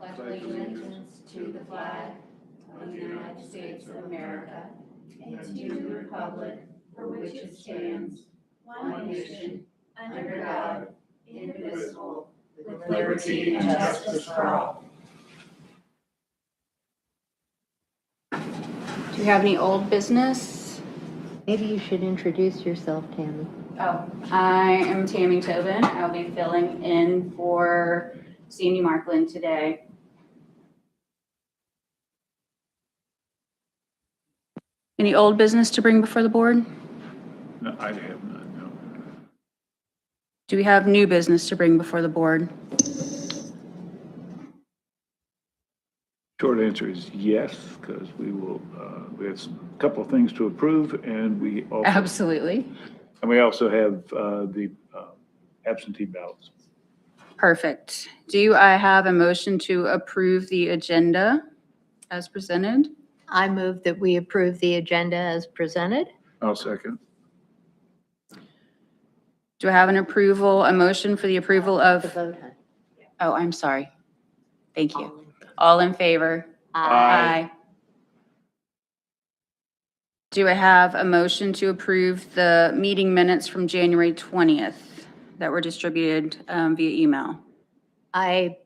I pledge allegiance to the flag of the United States of America and to the republic for which it stands, one nation, under God, indivisible, with liberty and justice for all. Do you have any old business? Maybe you should introduce yourself, Tammy. Oh, I am Tammy Tobin. I'll be filling in for Sandy Markland today. Any old business to bring before the board? No, I have none, no. Do we have new business to bring before the board? Short answer is yes, because we will, we have a couple of things to approve, and we Absolutely. have the absentee ballots. Perfect. Do I have a motion to approve the agenda as presented? I move that we approve the agenda as presented. I'll second. Do I have a motion for the approval The of, vote, huh? oh, I'm sorry. Thank you. All in favor? Aye. Do I have a motion to approve the meeting minutes from January 20th that were distributed via email? I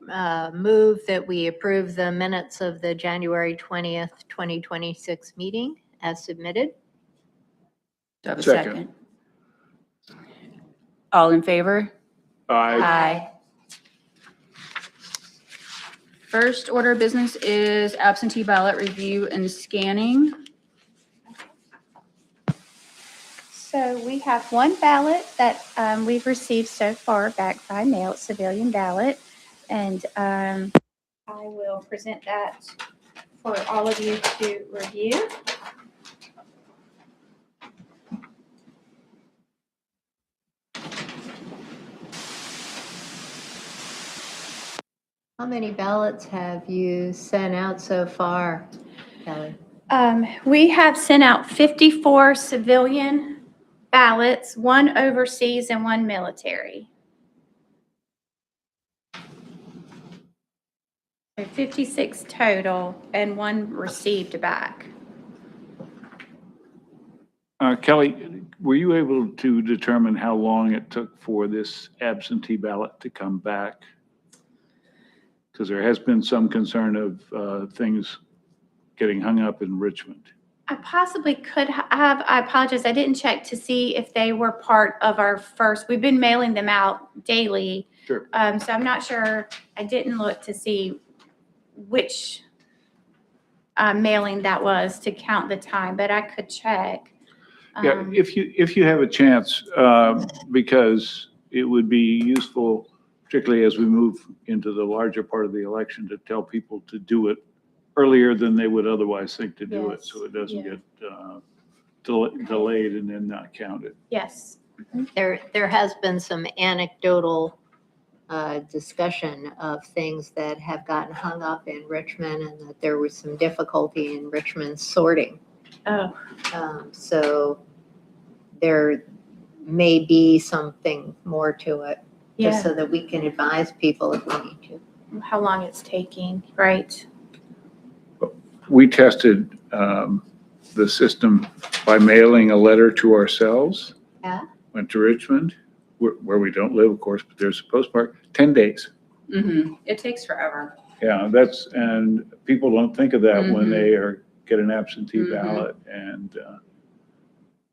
move that we approve the minutes of the January 20th, 2026 meeting as submitted. Do I have a Second. second? All in favor? Aye. First order of business is absentee ballot review and scanning. So we have one ballot that we've received so far back by mail, civilian ballot. And I will present that for all of you to review. How many ballots have you sent out so far, Kelly? We have sent out 54 civilian ballots, one overseas and one military. So 56 total and one received back. Kelly, were you able to determine how long it took for this absentee ballot to come back? Because there has been some concern of things getting hung up in Richmond. I possibly could have, I apologize, I didn't check to see if they were part of our first, we've been mailing them out daily. Sure. So I'm not sure, I didn't look to see which mailing that was to count the time, but I could check. Yeah, if you have a chance, because it would be useful, particularly as we move into the larger part of the election, to tell people to do it earlier than they would otherwise think to do it, Yes, so it doesn't yeah. get delayed and then not counted. Yes. There has been some anecdotal discussion of things that have gotten hung up in Richmond and that there was some difficulty in Richmond sorting. Oh, So there may be something more to it, just yeah, so that we can advise people if we need to. how long it's taking, right? We tested the system by mailing a letter to ourselves. Yeah. Went to Richmond, where we don't live, of course, but there's a postmark, 10 days. Mm-hmm. It takes forever. Yeah, and people don't think of that when Mhm. they get an absentee Mhm. ballot. And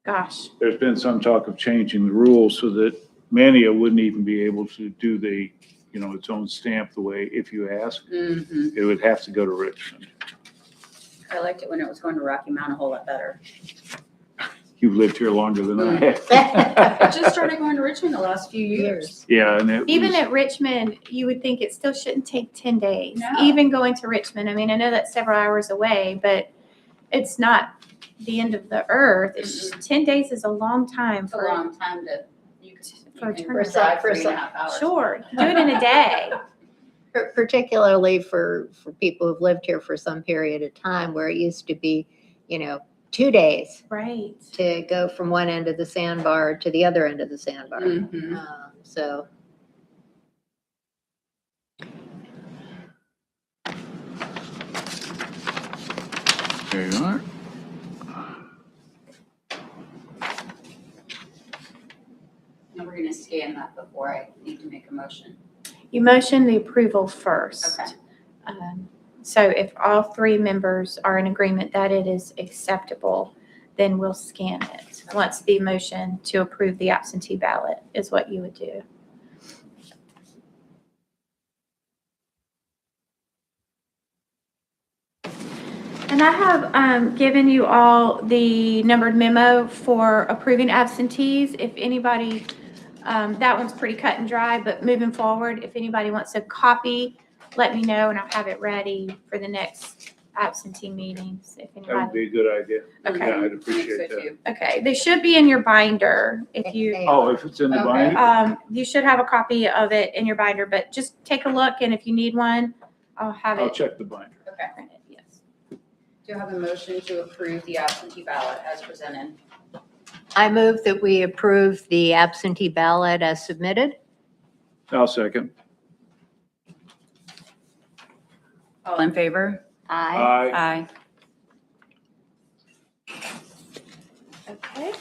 Gosh, there's been some talk of changing the rules so that Mania wouldn't even be able to do its own stamp the way, if you ask, Mm-hmm. it would have to go to Richmond. I liked it when it was going to Rocky Mount a whole lot better. You've lived here longer than I have. I just started going to Richmond the last few years. Yeah, and even at Richmond, you would think it still shouldn't take 10 days, No. even going to Richmond. I mean, I know that's several hours away, but it's not the end of the earth. It's just 10 days is a long time It's a for, long time to, you For can turn- drive for 3.5 hours. sure, do it in a day. Particularly for people who've lived here for some period of time, where it used to be, 2 days Right. to go from one end of the sandbar to the other end of the sandbar. Mhm. So There you are. And we're gonna scan that before I need to make a motion. You motion the approval first. Okay. So if all three members are in agreement that it is acceptable, then we'll scan it. Once the motion to approve the absentee ballot is what you would do. And I have given you all the numbered memo for approving absentees. If anybody, that one's pretty cut and dry, but moving forward, if anybody wants a copy, let me know and I'll have it ready for the next absentee meetings. If That would anybody, be a good idea. Okay. Yeah, I'd appreciate So that. too. okay, they should be in your binder if you. Oh, if it's in the Okay. binder? You should have a copy of it in your binder, but just take a look and if you need one, I'll have I'll it check the binder. Okay. printed, yes. Do you have a motion to approve the absentee ballot as presented? I move that we approve the absentee ballot as submitted. I'll second. All in favor? Aye. Aye. Okay.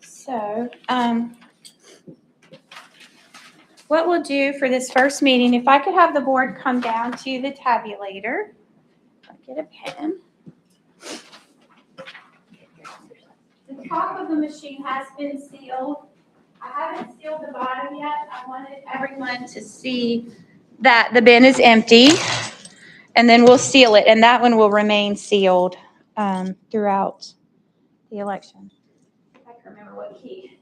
So, what we'll do for this first meeting, if I could have the board come down to the tabulator. I'll get a pen. The top of the machine has been sealed. I haven't sealed the bottom yet. I wanted everyone to see that the bin is empty. And then we'll seal it, and that one will remain sealed throughout the election. I can remember what key.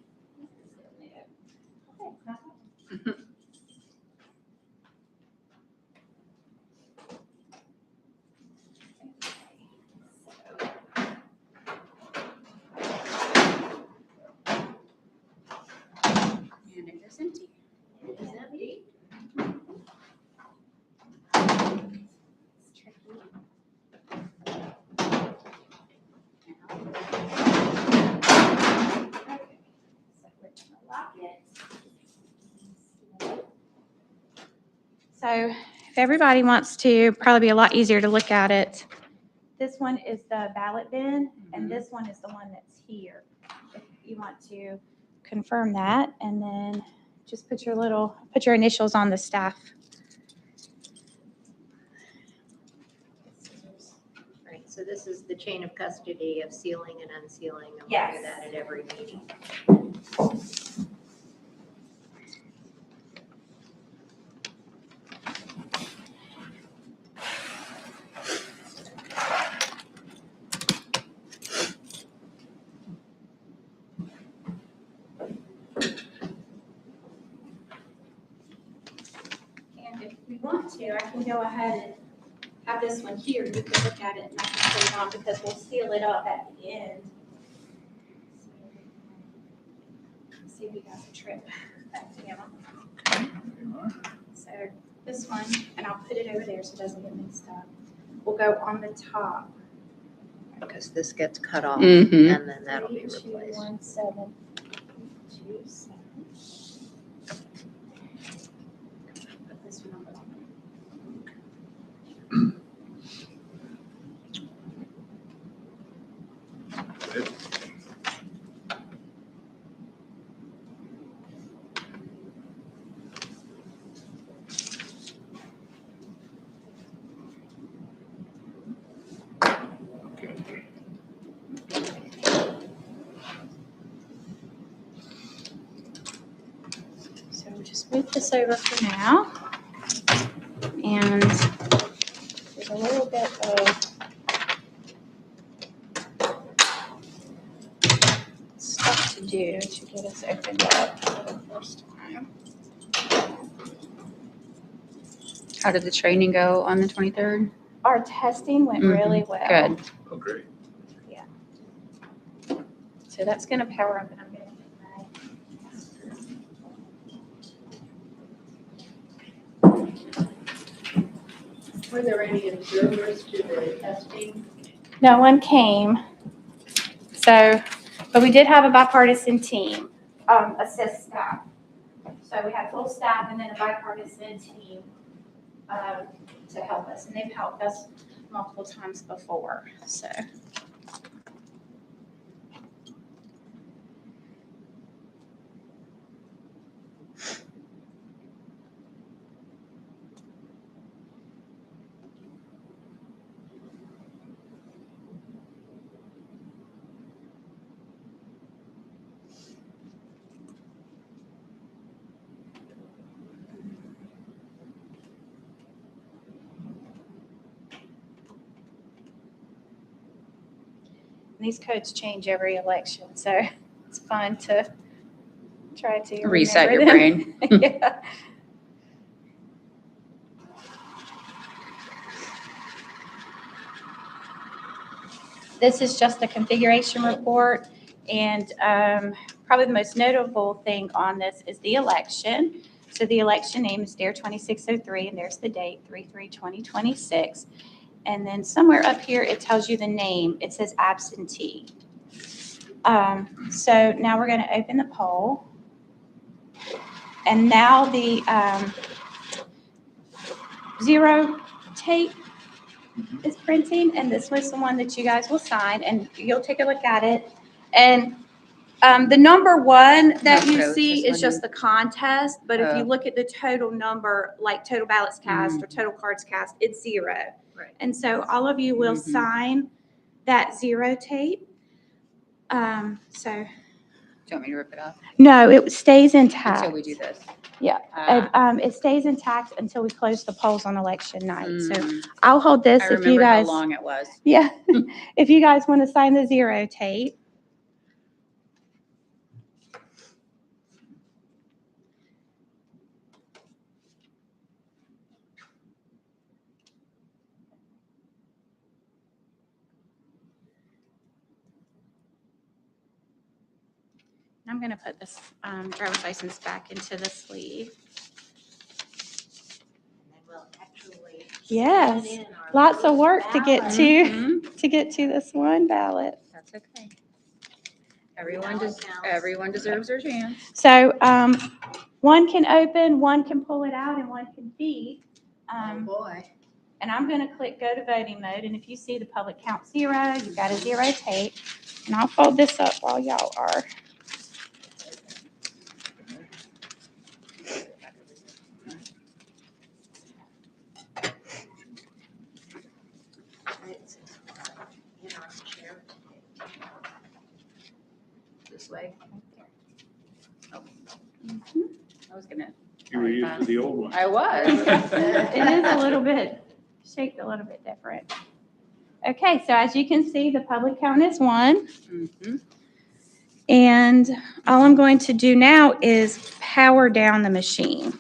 And it is empty. It is empty. It's tricky. Okay, so we're gonna lock it. So if everybody wants to, probably be a lot easier to look at it. This one is the ballot bin, and this one is the one that's here. If you want to confirm that, and then just put your initials on the staff. Right, so this is the chain of custody of sealing and unsealing. And we'll Yes. do that at every meeting. And if we want to, I can go ahead and have this one here. You can look at it and I can put it on because we'll seal it up at the end. See if we got the trip back together. There you are. So this one, and I'll put it over there so it doesn't get mixed up. We'll go on the top. Because this gets cut off Mhm. and then that'll be 3217. replaced. Put this one on the bottom. Good. Okay. So we'll just move this over for now. And there's a little bit of stuff to do to get us opened up for the first time. How did the training go on the 23rd? Our testing went really well. Good. Oh, great. So that's gonna power up and I'm gonna get my. Were there any observers to the testing? No one came. So, but we did have a bipartisan team, assist staff. So we had full staff and then a bipartisan team to help us, and they've helped us multiple times before, so. These codes change every election, so it's fun to try to Reset your remember them. brain. Yeah. This is just a configuration report, and probably the most notable thing on this is the election. So the election name is DARE 2603, and there's the date, 3/3/2026. And then somewhere up here, it tells you the name. It says absentee. So now we're going to open the poll. And now the zero tape is printing, and this was the one that you guys will sign, and you'll take a look at it. And the number 1 that you Okay, see this is just the contest, but if you Oh. look at the total number, like total ballots cast or total cards cast, it's 0. Right. And so all of you will Mhm. sign that 0 tape. So, Do you want me to rip it off no, it stays intact. until we do this? Yeah. Ah, And it stays intact until we close the polls on election night. So mm. I'll hold this I if you remember how guys, long it was. yeah, if you guys want to sign the 0 tape. I'm going to put this driver's license back into the sleeve. Yes, lots of work to get to Mhm. this one ballot. That's okay. Everyone deserves their chance. So one can open, one can pull it out, and one can feed. Boy. And I'm going to click go to voting mode. And if you see the public count 0, you've got a 0 tape. And I'll fold this up while y'all are. This way. Oh. Mhm. I was gonna. You were used to the old one. I was. It is a little bit, shaped a little bit different. Okay, so as you can see, the public count is 1. Mhm. And all I'm going to do now is power down the machine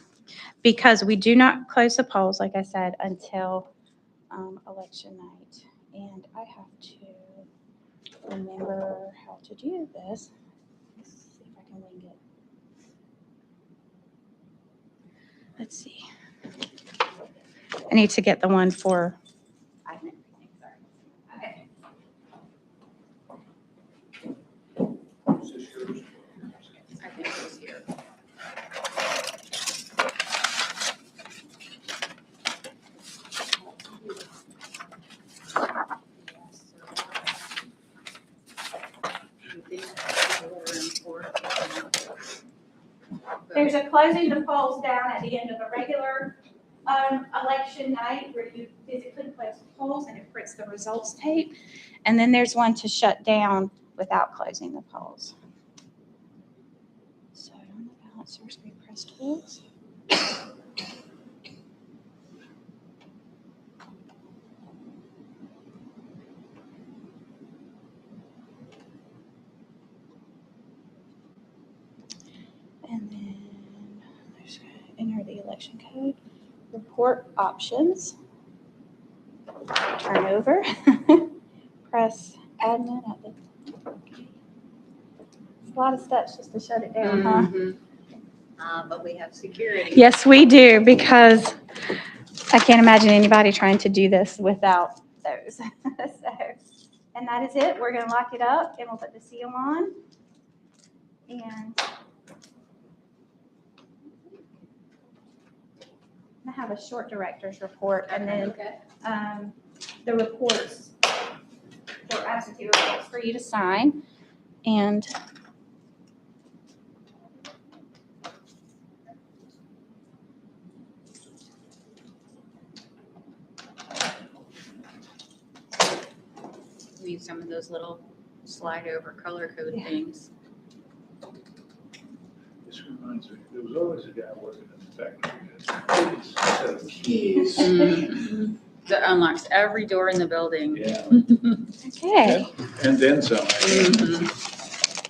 because we do not close the polls, like I said, until election night. And I have to remember how to do this. Let's see if I can wing it. Let's see. I need to get the one for. Okay. I think it was here. There's a closing the polls down at the end of a regular election night where you physically close the polls and it prints the results tape. And then there's one to shut down without closing the polls. So on the balancers, we press tools. And then there's enter the election code, report options, turn over, press admin at the. It's a lot of steps just to shut it down, huh? Mhm. But we have security. Yes, we do, because I can't imagine anybody trying to do this without those. So, and that is it. We're gonna lock it up and we'll put the seal on. And I have a short director's report and then the reports for absentee reports for you to sign. And We use some of those little slide over color code Yeah. things. This reminds me, there was always a guy working in the factory. Keys. That unlocks every door in the building. Yeah, okay. and then some. Mhm.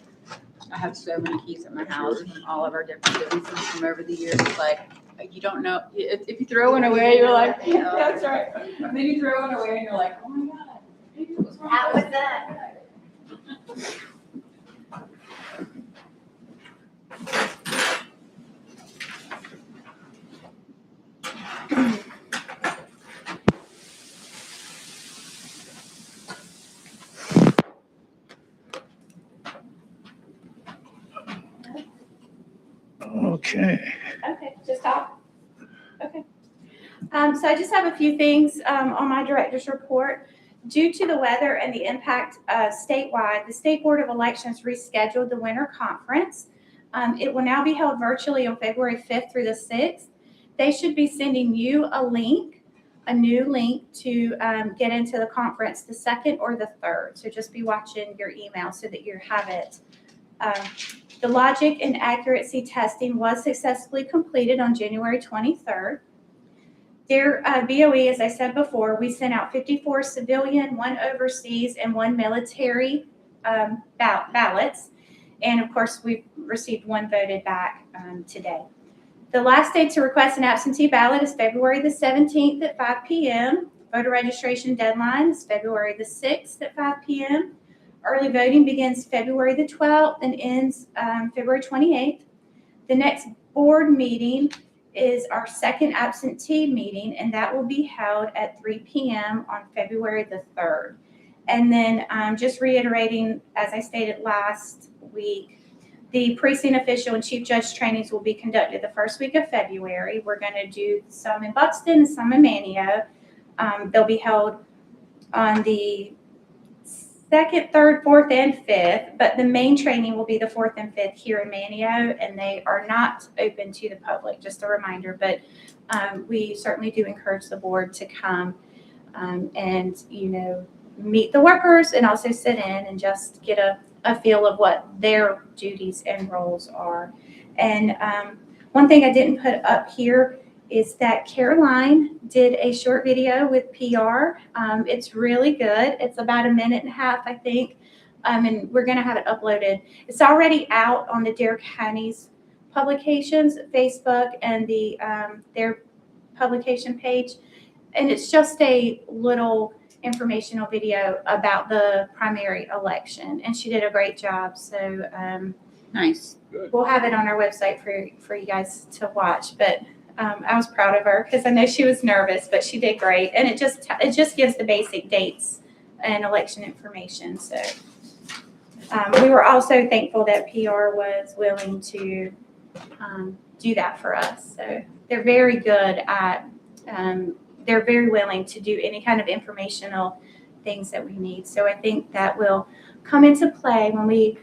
I have so many keys at my house from all of our different businesses from over the years. It's like, you don't know, if you throw one away, you're like, yeah, that's right. And then you throw one away and you're like, oh my God. what's wrong How with was that? Okay. Okay, just talk. Okay. So I just have a few things on my director's report. Due to the weather and the impact statewide, the State Board of Elections rescheduled the winter conference. It will now be held virtually on February 5th through the 6th. They should be sending you a new link to get into the conference the 2nd or the 3rd. So just be watching your email so that you have it. The logic and accuracy testing was successfully completed on January 23rd. Their BOE, as I said before, we sent out 54 civilian, 1 overseas, and 1 military ballots. And of course, we've received 1 voted back today. The last day to request an absentee ballot is February the 17th at 5 p.m. Voter registration deadline is February the 6th at 5 p.m. Early voting begins February the 12th and ends February 28th. The next board meeting is our second absentee meeting, and that will be held at 3 p.m. on February the 3rd. And then just reiterating, as I stated last week, the precinct official and chief judge trainings will be conducted the first week of February. We're going to do some in Buxton and some in Manteo. They'll be held on the 2nd, 3rd, 4th, and 5th, but the main training will be the 4th and 5th here in Manteo, and they are not open to the public, just a reminder. But we certainly do encourage the board to come and, meet the workers and also sit in and just get a feel of what their duties and roles are. And one thing I didn't put up here is that Caroline did a short video with PR. It's really good. It's about 1.5 minutes, I think. And we're gonna have it uploaded. It's already out on the Dare County's publications, Facebook, and their publication page. And it's just a little informational video about the primary election. And she did a great job. So Nice. we'll have it on our website for you guys to watch. But I was proud of her because I know she was nervous, but she did great. And it just gives the basic dates and election information. So we were also thankful that PR was willing to do that for us. So they're very good at, they're very willing to do any kind of informational things that we need. So I think that will come into play when we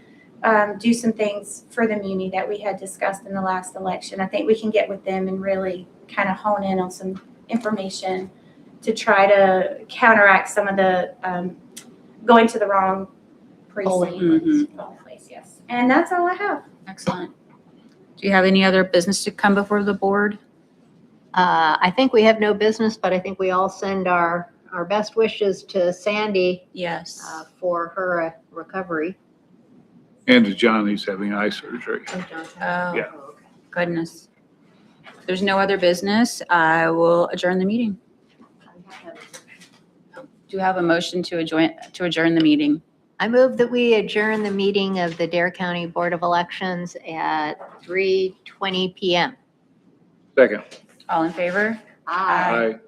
do some things for the muni that we had discussed in the last election. I think we can get with them and really kind of hone in on some information to try to counteract some of the going to the wrong precinct. Wrong place, yes. And that's all I have. Excellent. Do you have any other business to come before the board? I think we have no business, but I think we all send our best wishes to Sandy Yes. for her recovery. And to John, he's having eye surgery. Oh, Yeah. goodness. If there's no other business, I will adjourn the meeting. Do you have a motion to adjourn the meeting? I move that we adjourn the meeting of the Dare County Board of Elections at 3:20 p.m. Second. All in favor? Aye. Aye.